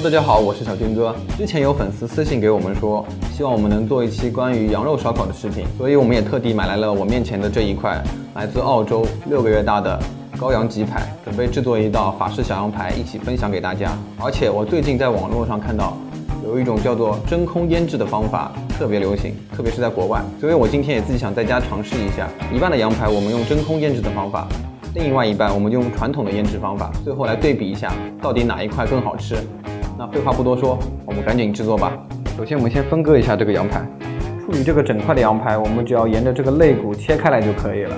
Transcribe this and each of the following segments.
Hello， 大家好，我是小军哥。之前有粉丝私信给我们说，希望我们能做一期关于羊肉烧烤的视频，所以我们也特地买来了我面前的这一块来自澳洲6个月大的羔羊脊排，准备制作一道法式小羊排，一起分享给大家。而且我最近在网络上看到有一种叫做真空腌制的方法特别流行，特别是在国外，所以我今天也自己想在家尝试一下。一半的羊排我们用真空腌制的方法，另外一半我们用传统的腌制方法，最后来对比一下到底哪一块更好吃。那废话不多说，我们赶紧制作吧。首先我们先分割一下这个羊排，处理这个整块的羊排，我们只要沿着这个肋骨切开来就可以了。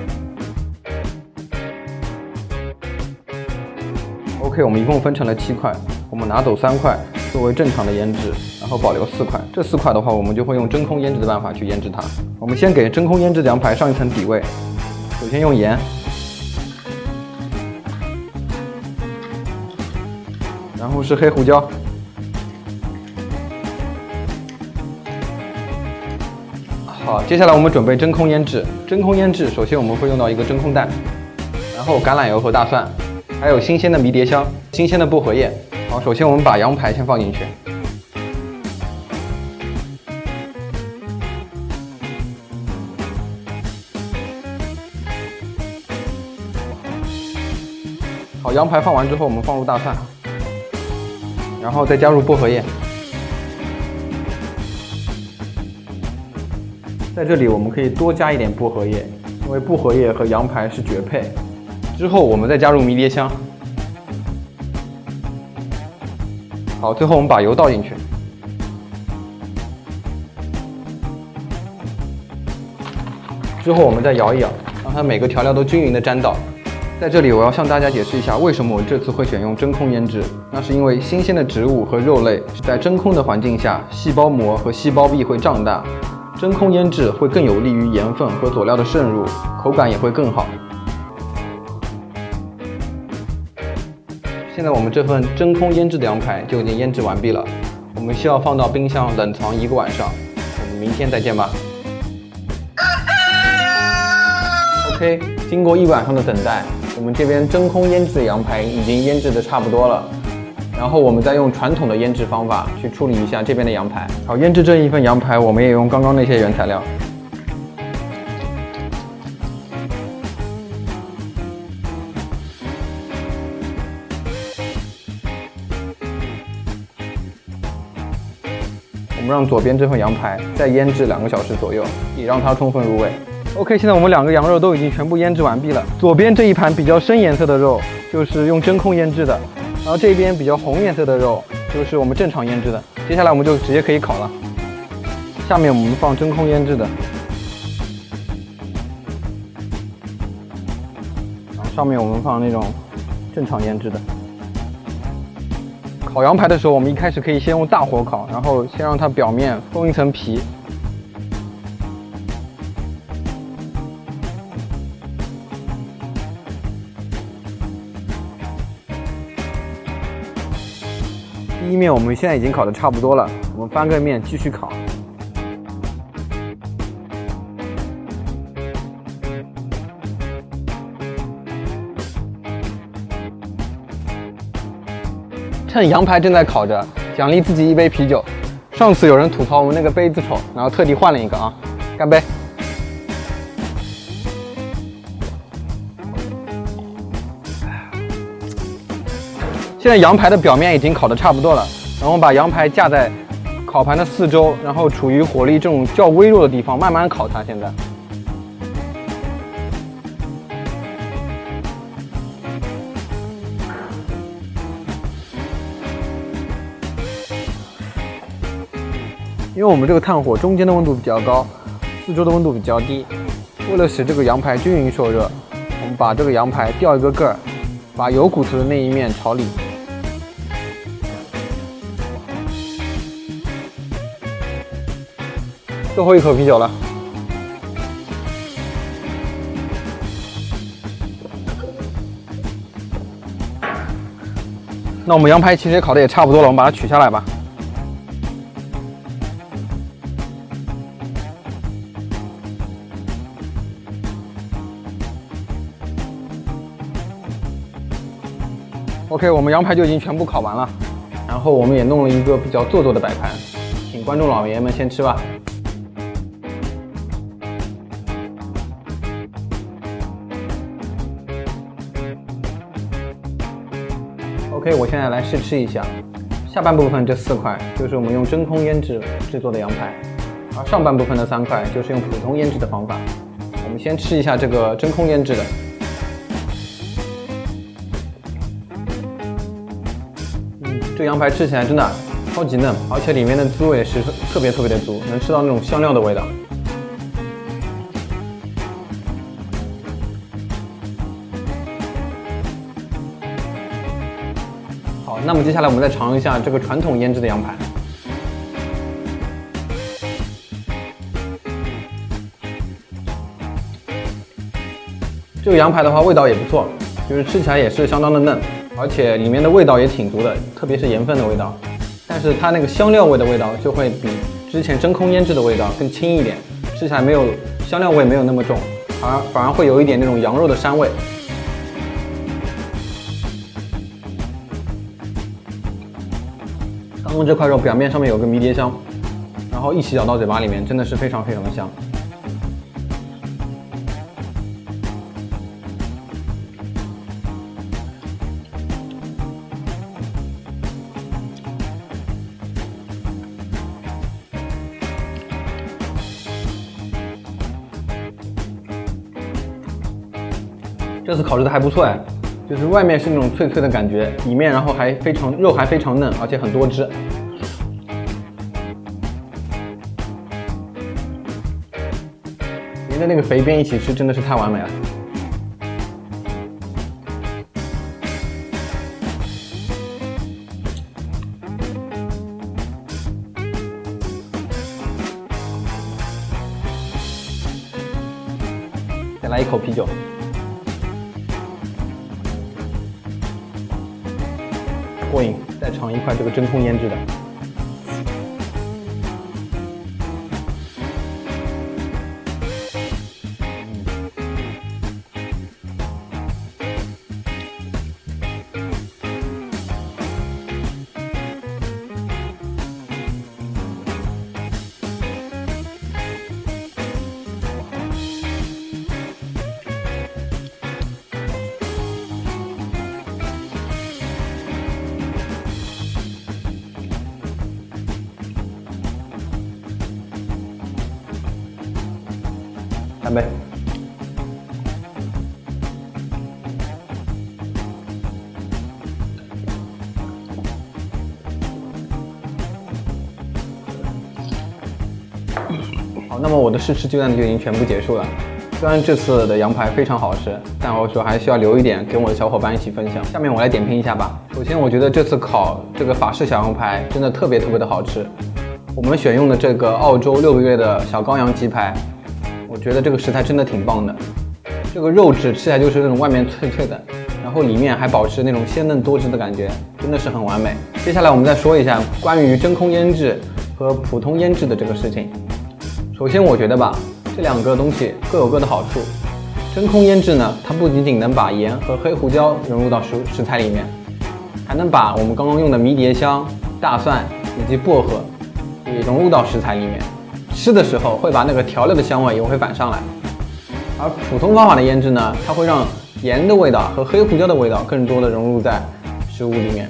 OK， 我们一共分成了7块，我们拿走3块作为正常的腌制，然后保留4块。这4块的话，我们就会用真空腌制的办法去腌制它。我们先给真空腌制的羊排上一层底味，首先用盐，然后是黑胡椒，好，接下来我们准备真空腌制。真空腌制，首先我们会用到一个真空蛋，然后橄榄油和大蒜，还有新鲜的迷迭香、新鲜的薄荷叶。好，首先我们把羊排先放进去，好，羊排放完之后，我们放入大蒜，然后再加入薄荷叶。在这里我们可以多加一点薄荷叶，因为薄荷叶和羊排是绝配。之后我们再加入迷迭香。好，最后我们把油倒进去。之后我们再摇一摇，让它每个调料都均匀的沾到。在这里我要向大家解释一下，为什么我这次会选用真空腌制。那是因为新鲜的植物和肉类是在真空的环境下，细胞膜和细胞壁会胀大，真空腌制会更有利于盐分和佐料的渗入，口感也会更好。现在我们这份真空腌制的羊排就已经腌制完毕了，我们需要放到冰箱冷藏1个晚上。我们明天再见吧。OK， 经过1晚上的等待，我们这边真空腌制的羊排已经腌制的差不多了。然后我们再用传统的腌制方法去处理一下这边的羊排。好，腌制这一份羊排，我们也用刚刚那些原材料。我们让左边这份羊排再腌制2个小时左右，也让它充分入味。OK， 现在我们2个羊肉都已经全部腌制完毕了。左边这一盘比较深颜色的肉就是用真空腌制的，然后这边比较红颜色的肉就是我们正常腌制的。接下来我们就直接可以烤了。下面我们放真空腌制的，然后上面我们放那种正常腌制的。烤羊排的时候，我们一开始可以先用大火烤，然后先让它表面封一层皮。第一面我们现在已经烤得差不多了，我们翻个面继续烤。趁羊排正在烤着，奖励自己1杯啤酒。上次有人吐槽我们那个杯子丑，然后特地换了一个啊，干杯！现在羊排的表面已经烤得差不多了，然后我们把羊排架在烤盘的4周，然后处于火力这种较微弱的地方，慢慢烤它。现在。因为我们这个炭火中间的温度比较高，4周的温度比较低，为了使这个羊排均匀受热，我们把这个羊排吊一个盖儿，把有骨头的那一面朝里。最后一口啤酒了。那我们羊排其实也烤得也差不多了，我们把它取下来吧。OK， 我们羊排就已经全部烤完了。然后我们也弄了一个比较做作的摆盘，请观众老爷们先吃吧。OK， 我现在来试吃一下。下半部分这4块就是我们用真空腌制制作的羊排，而上半部分的3块就是用普通腌制的方法。我们先吃一下这个真空腌制的。这羊排吃起来真的超级嫩，而且里面的滋味是特别的足，能吃到那种香料的味道。好，那么接下来我们再尝一下这个传统腌制的羊排。这个羊排的话，味道也不错，就是吃起来也是相当的嫩，而且里面的味道也挺足的，特别是盐分的味道。但是它那个香料味的味道就会比之前真空腌制的味道更轻一点，吃起来没有香料味没有那么重，反而会有一点那种羊肉的膻味。刚刚这块肉表面上面有个迷迭香，然后一起咬到嘴巴里面，真的是非常的香。这次烤制的还不错哎，就是外面是那种脆的感觉，里面然后肉还非常嫩，而且很多汁。连着那个肥边一起吃，真的是太完美了。再来一口啤酒。过瘾，再尝一块这个真空腌制的。干杯！好，那么我的试吃阶段就已经全部结束了。虽然这次的羊排非常好吃，但我说还需要留一点跟我的小伙伴一起分享。下面我来点评一下吧。首先，我觉得这次烤这个法式小羊排真的特别的好吃。我们选用的这个澳洲6个月的小羔羊鸡排。我觉得这个食材真的挺棒的，这个肉质吃起来就是那种外面脆的，然后里面还保持那种鲜嫩多汁的感觉，真的是很完美。接下来我们再说一下关于真空腌制和普通腌制的这个事情。首先我觉得吧，这2个东西各有各的好处。真空腌制呢，它不仅仅能把盐和黑胡椒融入到食材里面，还能把我们刚刚用的迷迭香、大蒜以及薄荷也融入到食材里面。吃的时候会把那个调料的香味也会反上来，而普通方法的腌制呢，它会让盐的味道和黑胡椒的味道更多的融入在食物里面，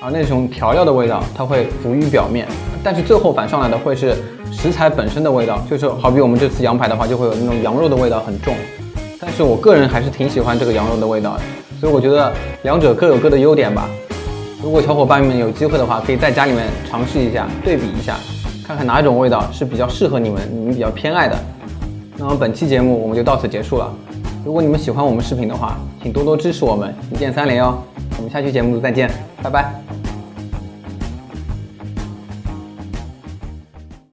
而那种调料的味道它会浮于表面，但是最后反上来的会是食材本身的味道，就是好比我们这次羊排的话，就会有那种羊肉的味道很重，但是我个人还是挺喜欢这个羊肉的味道的，所以我觉得2者各有各的优点吧。如果小伙伴们有机会的话，可以在家里面尝试一下，对比一下。看看哪一种味道是比较适合你们比较偏爱的。那么本期节目我们就到此结束了。如果你们喜欢我们视频的话，请多多支持我们，1键3连哦。我们下期节目再见，拜拜。